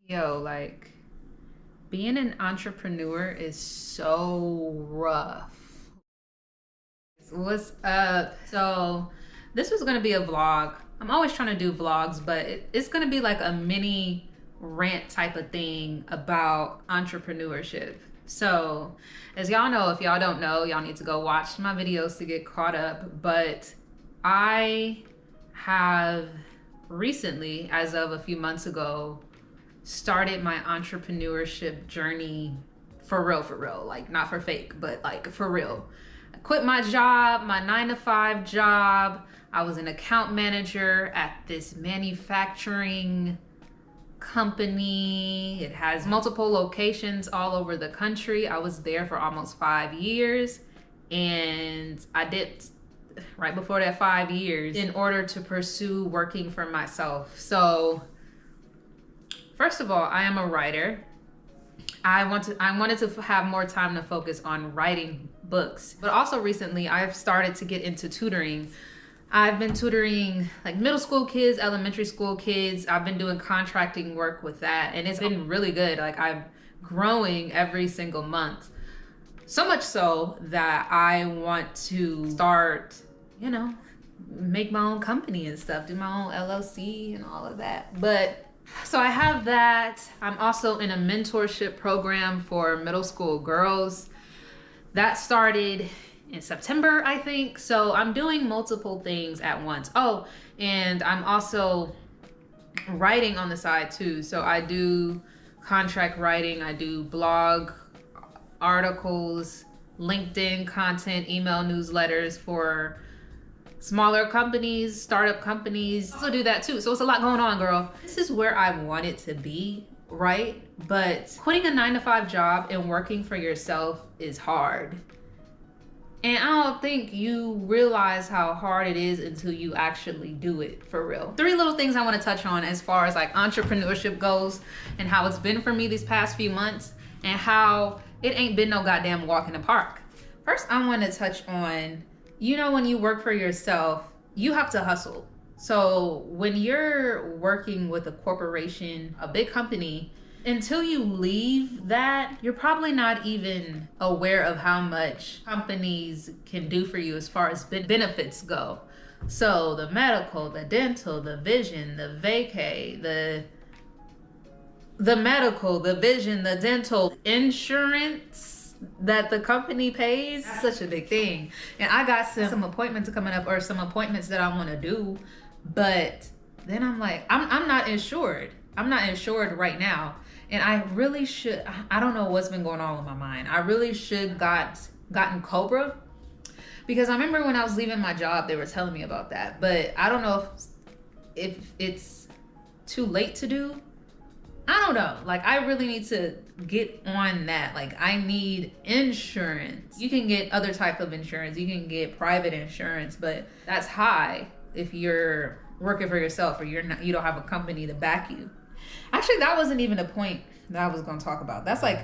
Yo, like being an entrepreneur is so rough. What's up? So, this was gonna be a vlog. I'm always trying to do vlogs, but it's gonna be like a mini rant type of thing about entrepreneurship. So, as y'all know, if y'all don't know, y'all need to go watch my videos to get caught up. But I have recently, as of a few months ago, started my entrepreneurship journey for real, like not for fake, but like for real. I quit my job, my 9 to 5 job. I was an account manager at this manufacturing company. It has multiple locations all over the country. I was there for almost 5 years, and I did right before that 5 years in order to pursue working for myself. So first of all, I am a writer. I wanted to have more time to focus on writing books. But also recently, I've started to get into tutoring. I've been tutoring like middle school kids, elementary school kids. I've been doing contracting work with that, and it's been really good. Like, I'm growing every single month. So much so that I want to start, make my own company and stuff, do my own LLC and all of that. But so I have that. I'm also in a mentorship program for middle school girls. That started in September, I think. So I'm doing multiple things at once. Oh, and I'm also writing on the side too. So I do contract writing, I do blog articles, LinkedIn content, email newsletters for smaller companies, startup companies. I also do that too. So it's a lot going on, girl. This is where I want it to be, right? But quitting a 9 to 5 job and working for yourself is hard. And I don't think you realize how hard it is until you actually do it for real. 3 little things I want to touch on as far as like entrepreneurship goes, and how it's been for me these past few months, and how it ain't been no goddamn walk in the park. First, I want to touch on, when you work for yourself, you have to hustle. So when you're working with a corporation, a big company, until you leave that, you're probably not even aware of how much companies can do for you as far as benefits go. So the medical, the dental, the vision, the vacay, the medical, the vision, the dental, insurance that the company pays, that's such a big thing. And I got some appointments coming up, or some appointments that I want to do, but then I'm like, I'm not insured. I'm not insured right now. And I really should, I don't know what's been going on with my mind. I really should gotten Cobra, because I remember when I was leaving my job, they were telling me about that, but I don't know if it's too late to do. I don't know. Like, I really need to get on that. Like, I need insurance. You can get other type of insurance. You can get private insurance, but that's high if you're working for yourself, or you don't have a company to back you. Actually, that wasn't even a point that I was going to talk about. That's like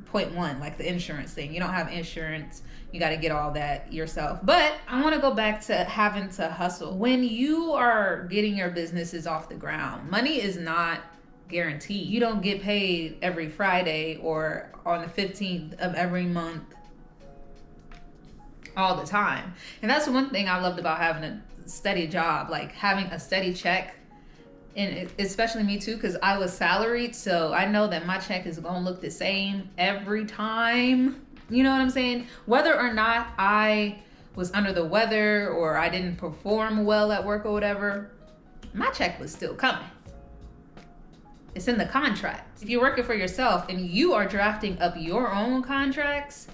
point 1, like the insurance thing. You don't have insurance. You got to get all that yourself. But I want to go back to having to hustle. When you are getting your businesses off the ground, money is not guaranteed. You don't get paid every Friday or on the 15th of every month all the time. And that's one thing I loved about having a steady job, like having a steady check. And especially me too, because I was salaried, so I know that my check is gonna look the same every time. You know what I'm saying? Whether or not I was under the weather or I didn't perform well at work or whatever, my check was still coming. It's in the contract. If you're working for yourself and you are drafting up your own contracts,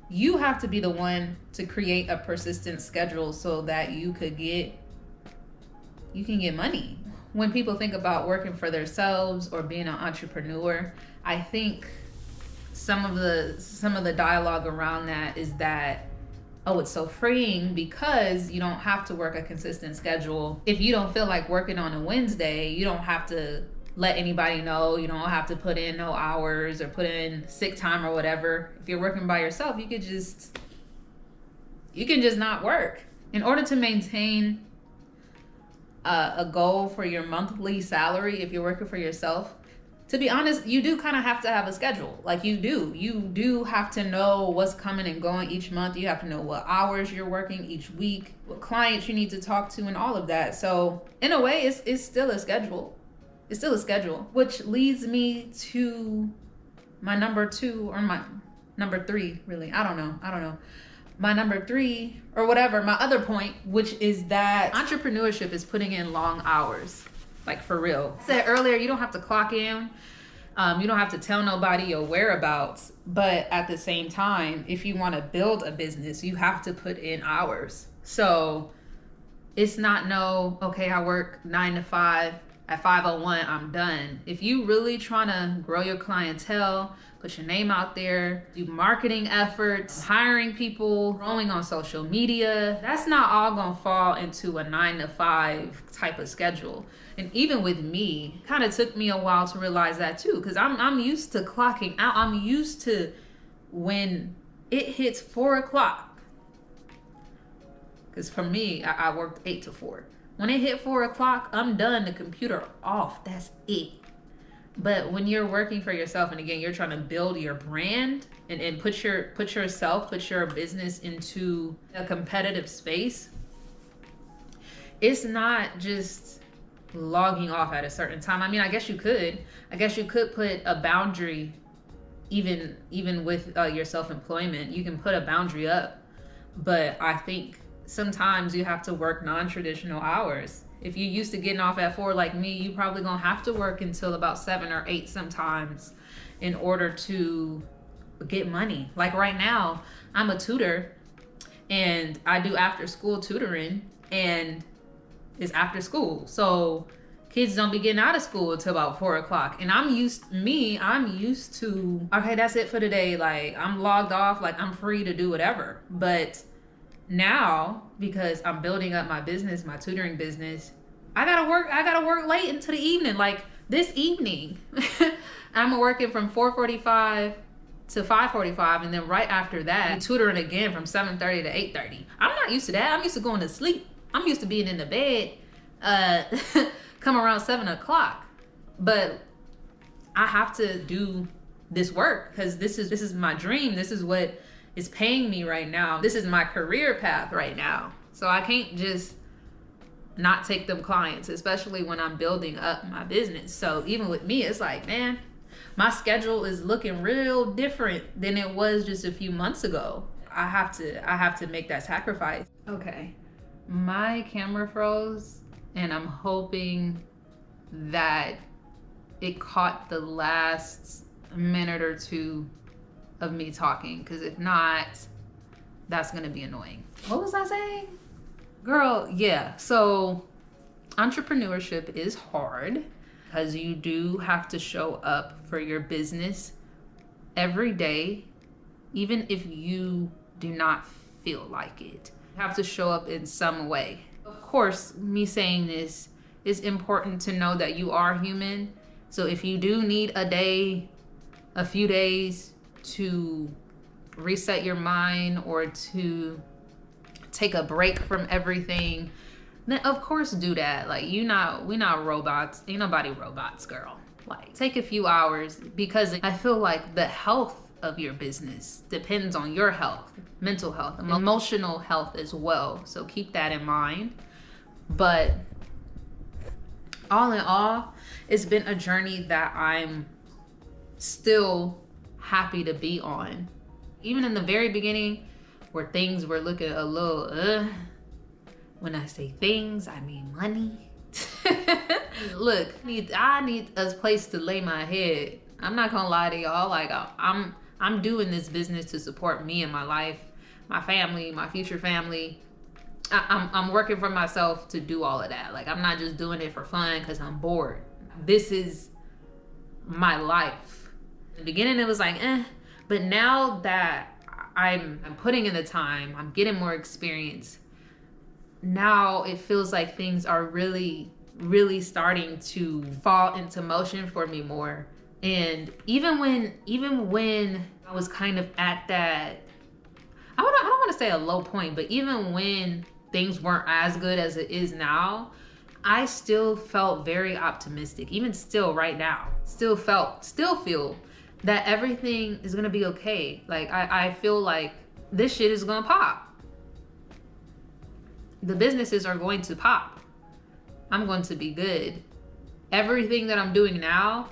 you have to be the one to create a persistent schedule so that you can get money. When people think about working for themselves or being an entrepreneur, I think some of the dialogue around that is that, oh, it's so freeing because you don't have to work a consistent schedule. If you don't feel like working on a Wednesday, you don't have to let anybody know. You don't have to put in no hours or put in sick time or whatever. If you're working by yourself, you can just not work. In order to maintain a goal for your monthly salary, if you're working for yourself, to be honest, you do kind of have to have a schedule. Like you do have to know what's coming and going each month. You have to know what hours you're working each week, what clients you need to talk to, and all of that. So in a way, it's still a schedule. It's still a schedule, which leads me to my number 2 or my number 3, really. I don't know. My number 3 or whatever, my other point, which is that entrepreneurship is putting in long hours, like for real. I said earlier, you don't have to clock in. You don't have to tell nobody your whereabouts. But at the same time, if you want to build a business, you have to put in hours. So it's not okay, I work 9 to 5. At 5:01, I'm done. If you really trying to grow your clientele, put your name out there, do marketing efforts, hiring people, growing on social media, that's not all gonna fall into a 9 to 5 type of schedule. And even with me, it kind of took me a while to realize that too, because I'm used to clocking out. I'm used to when it hits 4 o'clock. Because for me, I worked 8 to 4. When it hit 4 o'clock, I'm done. The computer off. That's it. But when you're working for yourself, and again, you're trying to build your brand and put your business into a competitive space, it's not just logging off at a certain time. I mean, I guess you could put a boundary, even with your self-employment. You can put a boundary up, but I think sometimes you have to work non-traditional hours. If you're used to getting off at 4 like me, you probably gonna have to work until about 7 or 8 sometimes in order to get money. Like right now, I'm a tutor and I do after school tutoring, and it's after school. So kids don't be getting out of school until about 4 o'clock. And I'm used to, okay, that's it for today. Like I'm logged off, like I'm free to do whatever. But now, because I'm building up my business, my tutoring business, I gotta work late into the evening. Like this evening, I'm working from 4:45 to 5:45, and then right after that, I'm tutoring again from 7:30 to 8:30. I'm not used to that. I'm used to going to sleep. I'm used to being in the bed, come around 7 o'clock. But I have to do this work because this is my dream. This is what is paying me right now. This is my career path right now. So I can't just not take them clients, especially when I'm building up my business. So even with me, it's like, man, my schedule is looking real different than it was just a few months ago. I have to make that sacrifice. Okay, my camera froze, and I'm hoping that it caught the last minute or 2 of me talking, because if not, that's gonna be annoying. What was I saying? Girl, yeah, so entrepreneurship is hard because you do have to show up for your business every day, even if you do not feel like it. You have to show up in some way. Of course, me saying this, it's important to know that you are human. So if you do need a day, a few days to reset your mind or to take a break from everything, then of course do that. Like we not robots. Ain't nobody robots, girl. Like take a few hours, because I feel like the health of your business depends on your health, mental health, emotional health as well. So keep that in mind. But all in all, it's been a journey that I'm still happy to be on. Even in the very beginning, where things were looking a little when I say things, I mean money. Look, I need a place to lay my head. I'm not gonna lie to y'all. Like I'm doing this business to support me and my life, my family, my future family. I'm working for myself to do all of that. Like I'm not just doing it for fun because I'm bored. This is my life. In the beginning it was like, but now that I'm putting in the time, I'm getting more experience, now it feels like things are really, really starting to fall into motion for me more. And even when I was kind of at that, I don't want to say a low point, but even when things weren't as good as it is now, I still felt very optimistic, even still right now. Still feel that everything is gonna be okay. Like I feel like this shit is gonna pop. The businesses are going to pop. I'm going to be good. Everything that I'm doing now,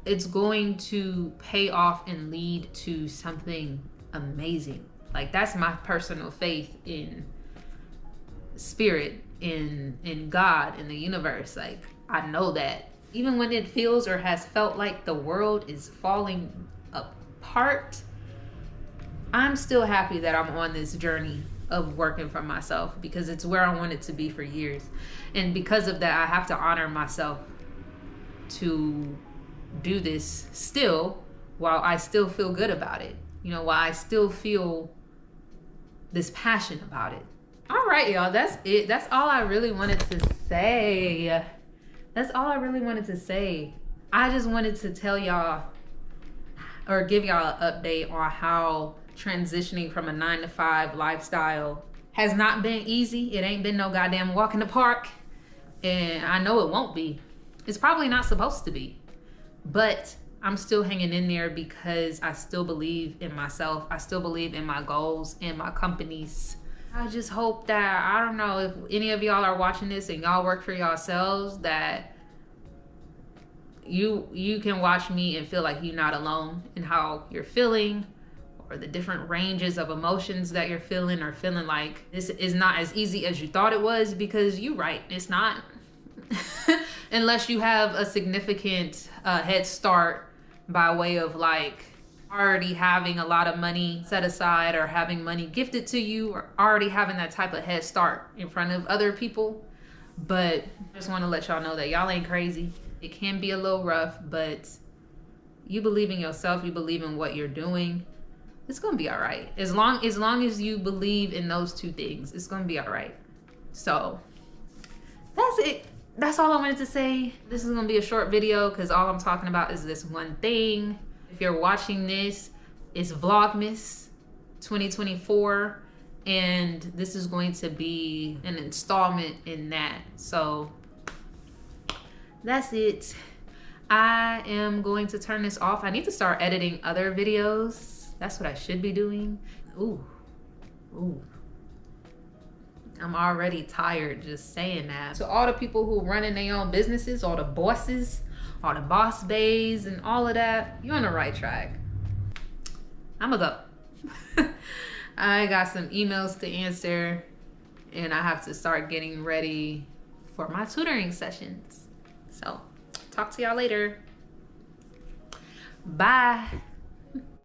it's going to pay off and lead to something amazing. Like, that's my personal faith in spirit, in God, in the universe. Like, I know that even when it feels or has felt like the world is falling apart, I'm still happy that I'm on this journey of working for myself, because it's where I wanted to be for years. And because of that, I have to honor myself to do this still, while I still feel good about it. You know, while I still feel this passion about it. All right, y'all, that's it. That's all I really wanted to say. That's all I really wanted to say. I just wanted to tell y'all, or give y'all an update on how transitioning from a 9-to-5 lifestyle has not been easy. It ain't been no goddamn walk in the park. And I know it won't be. It's probably not supposed to be. But I'm still hanging in there because I still believe in myself. I still believe in my goals and my companies. I just hope that, I don't know, if any of y'all are watching this and y'all work for yourselves, that you can watch me and feel like you're not alone in how you're feeling, or the different ranges of emotions that you're feeling, or feeling like this is not as easy as you thought it was, because you're right, it's not. Unless you have a significant head start by way of like already having a lot of money set aside, or having money gifted to you, or already having that type of head start in front of other people. But I just want to let y'all know that y'all ain't crazy. It can be a little rough, but you believe in yourself, you believe in what you're doing, it's gonna be all right. As long as you believe in those two things, it's gonna be all right. So that's it. That's all I wanted to say. This is gonna be a short video because all I'm talking about is this one thing. If you're watching this, it's Vlogmas 2024, and this is going to be an installment in that. So that's it. I am going to turn this off. I need to start editing other videos. That's what I should be doing. Ooh. I'm already tired just saying that. To all the people who running their own businesses, all the bosses, all the boss bays and all of that, you're on the right track. I'ma go. I got some emails to answer, and I have to start getting ready for my tutoring sessions. So talk to y'all later. Bye.